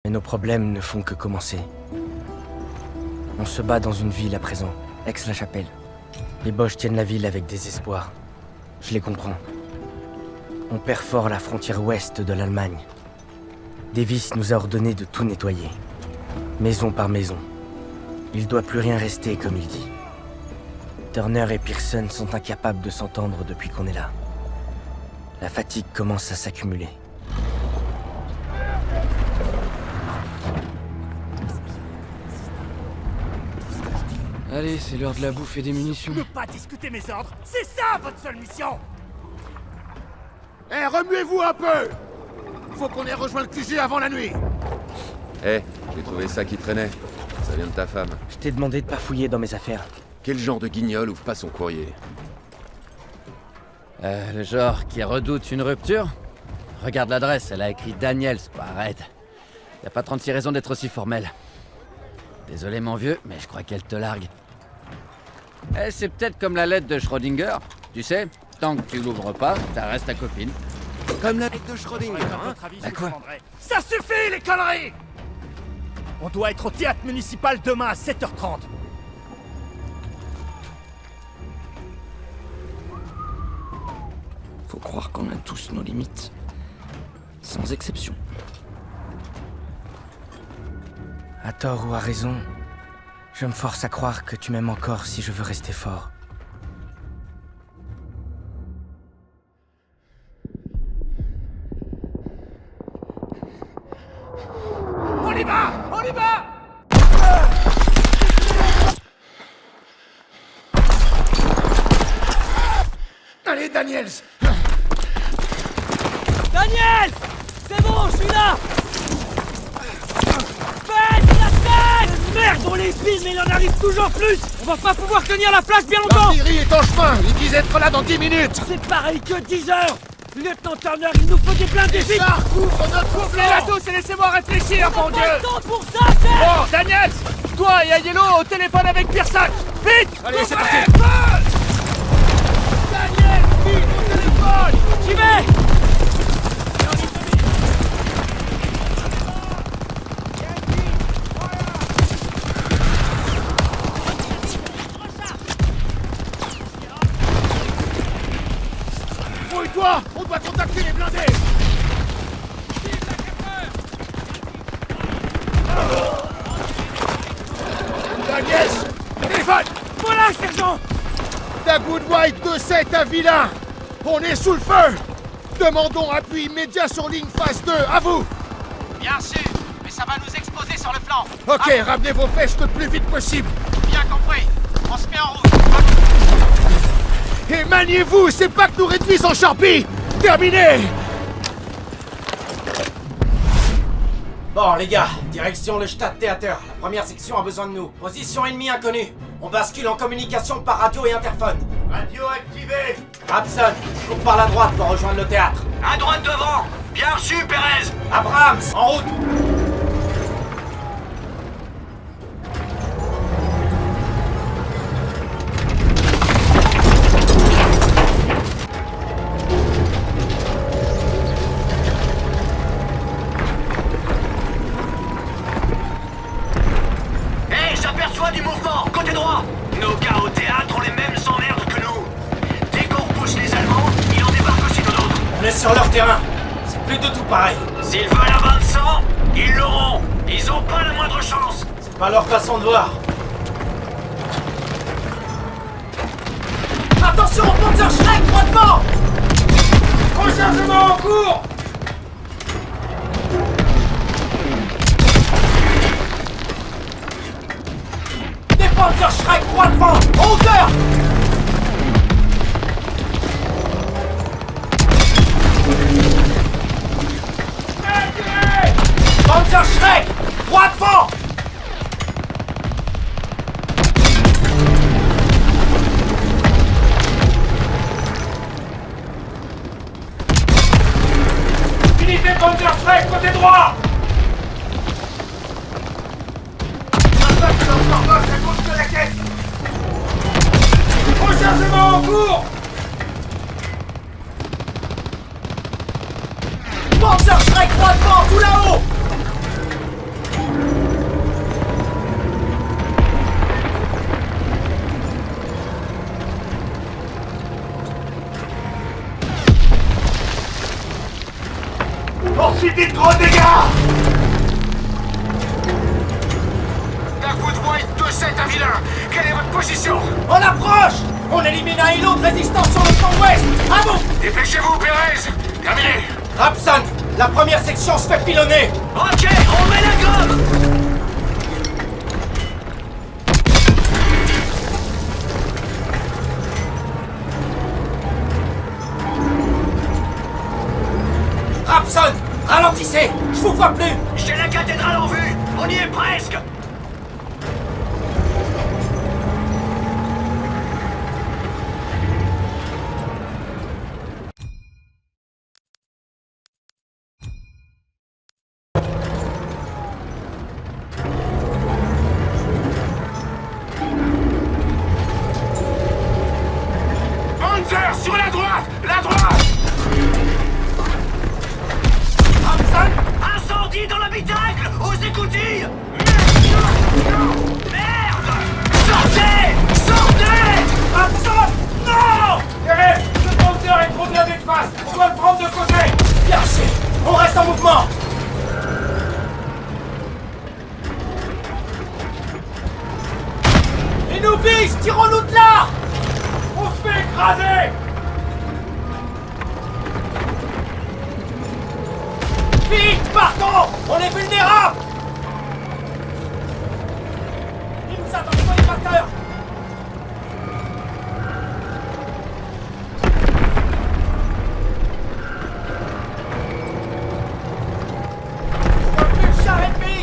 Et nos problèmes ne font que commencer. On se bat dans une ville à présent, Aix-la-Chapelle. Les Boches tiennent la ville avec désespoir. Je les comprends. On perd fort la frontière ouest de l'Allemagne. Davis nous a ordonné de tout nettoyer. Maison par maison. Il doit plus rien rester comme il dit. Turner et Pearson sont incapables de s'entendre depuis qu'on est là. La fatigue commence à s'accumuler. Allez, c'est l'heure de la bouffe et des munitions. Ne pas discuter mes ordres, c'est ça votre seule mission! Eh, remuez-vous un peu! Faut qu'on ait rejoint le QG avant la nuit! Eh, j'ai trouvé ça qui traînait. Ça vient de ta femme. Je t'ai demandé de pas fouiller dans mes affaires. Quel genre de guignol ouvre pas son courrier? Le genre qui redoute une rupture? Regarde l'adresse, elle a écrit Daniels, pas Red. Y a pas 36 raisons d'être aussi formel. Désolé mon vieux, mais je crois qu'elle te largue. Eh, c'est peut-être comme la lettre de Schrödinger. Tu sais, tant que tu l'ouvres pas, ça reste ta copine. Comme la lettre de Schrödinger, hein? Bah quoi? Ça suffit les conneries! On doit être au théâtre municipal demain à 7h30. Faut croire qu'on a tous nos limites. Sans exception. À tort ou à raison, je me force à croire que tu m'aimes encore si je veux rester fort. On y va! On y va! Allez, Daniels! Daniel! C'est bon, je suis là! Baisse la tête! Merde, on les pile, mais il en arrive toujours plus! On va pas pouvoir tenir la place bien longtemps! L'artillerie est en chemin! Ils disent être là dans 10 minutes! C'est pareil que 10 heures! Lieutenant Turner, il nous faut des blindés vite! Char, couvre notre Couplez-la flanc! tous et laissez-moi réfléchir, mon Dieu! le temps pour ça, Bon, Daniel! Toi et Aiello au téléphone avec Pearson! Vite! Allez, c'est parti. Daniel, vite au téléphone! J'y vais! Fouille-toi! On doit contacter les blindés! Daniels! Téléphone! Voilà, sergent! Dagwood White 2-7 à Vilain! On est sous le feu! Demandons appui immédiat sur ligne phase 2, à vous! Bien sûr, mais ça va nous exposer sur le flanc. Ok, ramenez vos flèches le plus vite possible! Bien compris. On se met en route. Et maniez-vous, c'est pas que nous réduisent en charpie! Terminé! Bon les gars, direction le Stadttheater. La première section a besoin de nous. Position ennemie inconnue. On bascule en communication par radio et interphone. Radio activé! Abson, cours par la droite pour rejoindre le théâtre. À droite devant. Bien reçu, Pérez. Abrams, en route. Hé, j'aperçois du mouvement. Côté droit. Nos gars au théâtre ont les mêmes emmerdes que nous. Dès qu'on repousse les Allemands, il en débarque aussitôt d'autres. On est sur leur terrain. C'est plus de tout pareil. S'ils veulent un bain de sang, ils l'auront. Ils ont pas la moindre chance. C'est pas leur façon de voir. Attention, Panzerschreck, droit devant. Rechargement en cours! Des Panzerschreck, droit devant. En hauteur. Panzerschreck, droit devant. Unité Panzerschreck, côté droit! Attaque leur barrage à gauche de la caisse! Rechargement en cours! Panzerschreck, droit devant, tout là-haut. pris de gros dégâts! Darkwood White 2-7 à Vilain! Quelle est votre position? On approche! On élimine un îlot de résistance sur le front ouest! À vous! Dépêchez-vous, Pérez! Terminé! Rapson, la première section se fait pilonner! Ok, on met la gomme! Rapson, ralentissez! Je vous vois plus! J'ai la cathédrale en vue! On y est presque! Panzer, sur la droite! La droite! Rapson! Incendie dans l'habitacle! Aux écoutilles! Merde! Sortez! Sortez! Rapson! Non! Pérez! Ce Panzer est trop blindé de face! On doit le prendre de côté! Bien sûr! On reste en mouvement! Ils nous visent! Tirons-nous de là! On se fait écraser! Vite! Partons! On est vulnérables! Ils nous attendent sur les tracteurs! Je vois plus le char ennemi!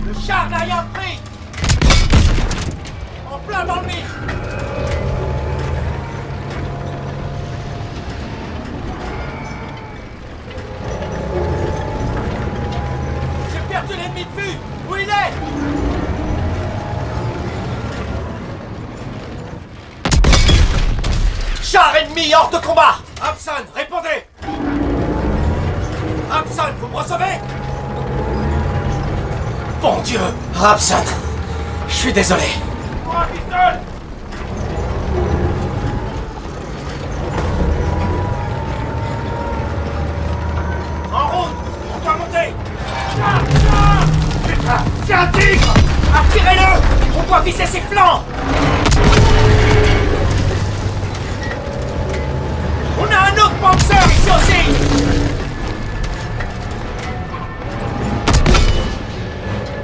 Le char n'a rien pris! En plein dans le mire! J'ai perdu l'ennemi de vue! Où il est? Char ennemi hors de combat! Rapson, répondez! Rapson, vous me recevez? Bon Dieu! Rapson! Je suis désolé! Pour un pistolet! En route! On doit monter! Putain, c'est un tigre! Attirez-le! On doit viser ses flancs! On a un autre Panzer ici aussi!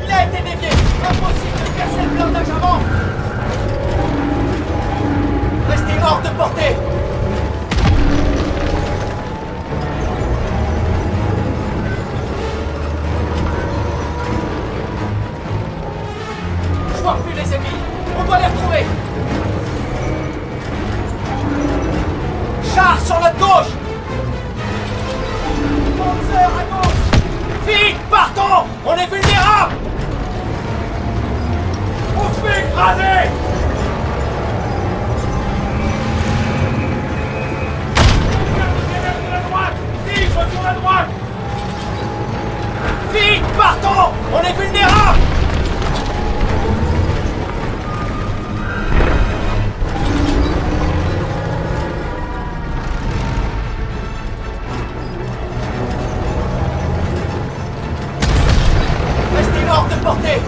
Il a été dévié! Impossible de casser le blindage avant! Restez hors de portée! Je vois plus les ennemis! On doit les retrouver! Char sur notre gauche! Panzer à gauche! Vite, partons! On est vulnérables! On se fait écraser! De la droite! Tigre sur la droite! Vite, partons! On est vulnérables! Restez hors de portée!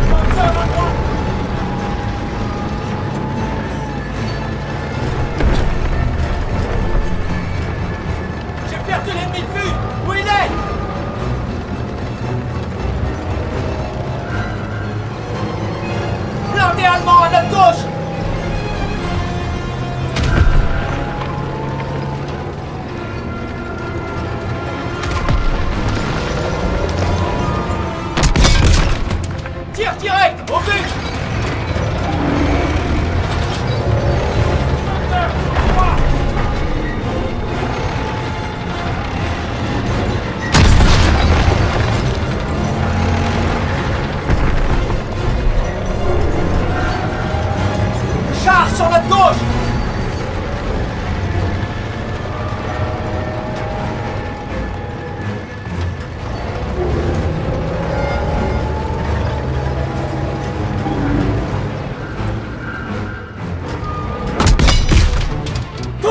Panzer à droite!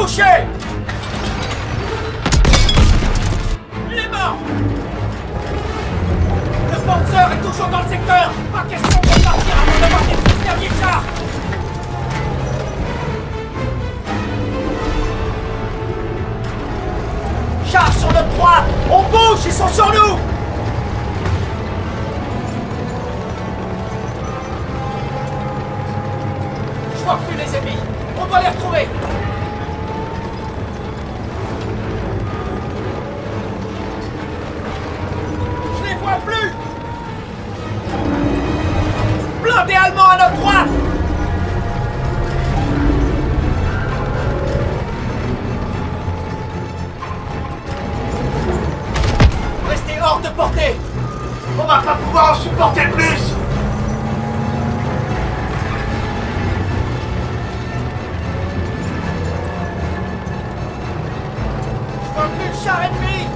Touché! Il est mort! Le Panzer est toujours dans le secteur! Pas question de partir avant d'avoir détruit ce dernier char! Char sur notre droite! On bouge! Ils sont sur nous! Je vois plus les ennemis! On doit les retrouver! Je les vois plus! Blindés allemands à notre droite! Restez hors de portée! On va pas pouvoir en supporter plus! Je vois plus de char ennemi!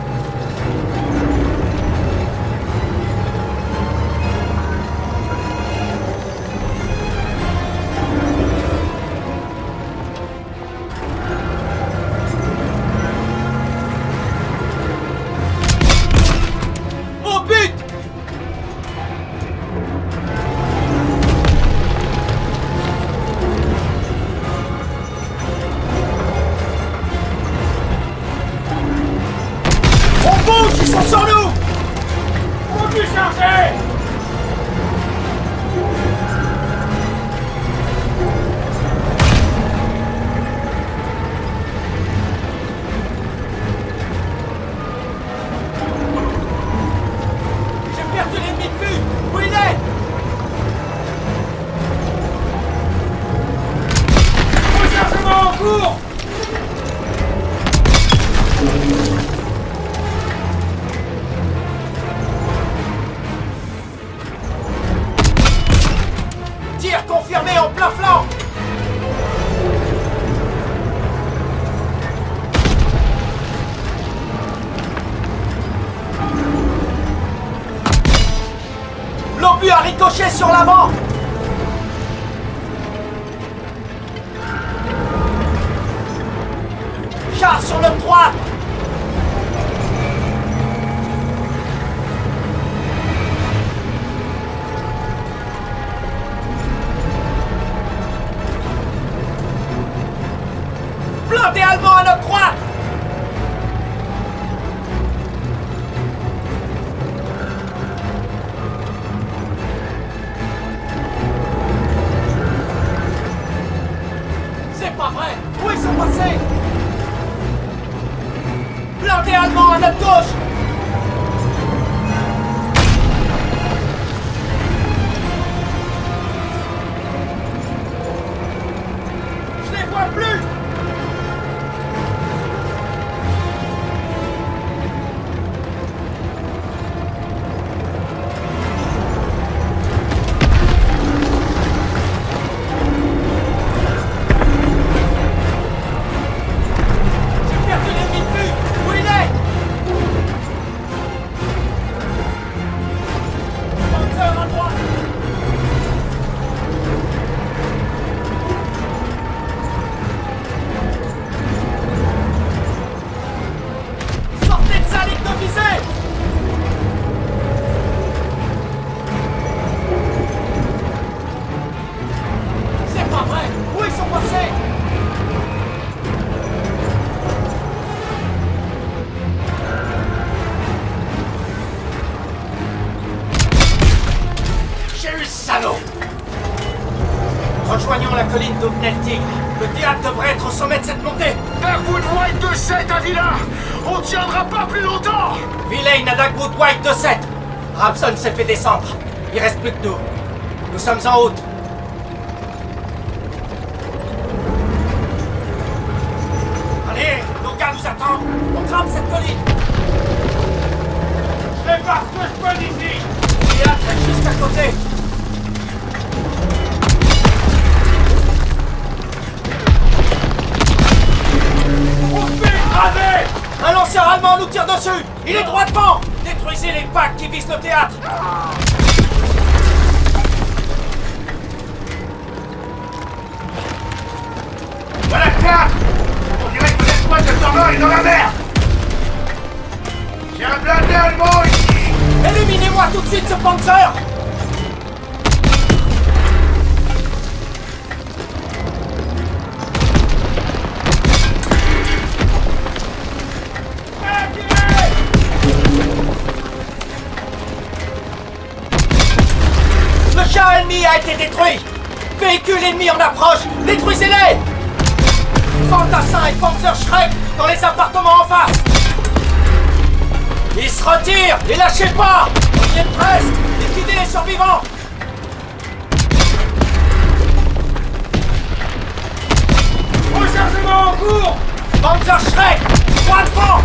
Au but! On bouge! Ils sont sur nous! On peut charger! J'ai perdu l'ennemi de vue! Où il est? Rechargement en cours! Tir confirmé en plein flanc! L'obus a ricoché sur l'avant! Char sur notre droite! Blindés allemands à notre droite! C'est pas vrai! Où ils sont passés? Blindés allemands à notre gauche! Je les vois plus! J'ai perdu l'ennemi de vue! Où il est? Panzer à droite! Sortez de sa ligne de visée! C'est pas vrai! Où ils sont passés? J'ai eu le salaud! Rejoignons la colline d'où venait le tigre. Le théâtre devrait être au sommet de cette montée. Dagwood White 2-7 à Villa! On tiendra pas plus longtemps! Villain à Dagwood White 2-7. Ramson s'est fait descendre. Il reste plus que nous. Nous sommes en route. Allez, nos gars nous attendent. On grimpe cette colline. Je vais voir ce que je peux d'ici! Le théâtre est juste à côté. On se fait écraser! Un lanceur allemand nous tire dessus. Il est droit devant. Détruisez les packs qui visent le théâtre. Voilà 4! On dirait pointe de est dans la merde! J'ai un blindé allemand ici! Éliminez-moi tout de suite ce Panzer! Le char ennemi a été détruit! Véhicule ennemi en approche! Détruisez-les! Fantassin et Panzer Schreck dans les appartements en face! Ils se retirent! Les lâchez pas! On y est presque! Liquidez les survivants! Rechargement en cours! Panzer Schreck! Droit devant!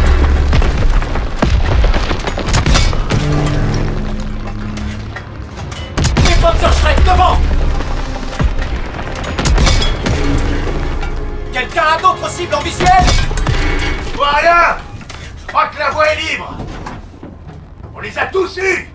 Les Panzer Schreck devant! Quelqu'un a d'autres cibles en visuel? Je vois rien! Je crois que la voie est libre! On les a tous eus!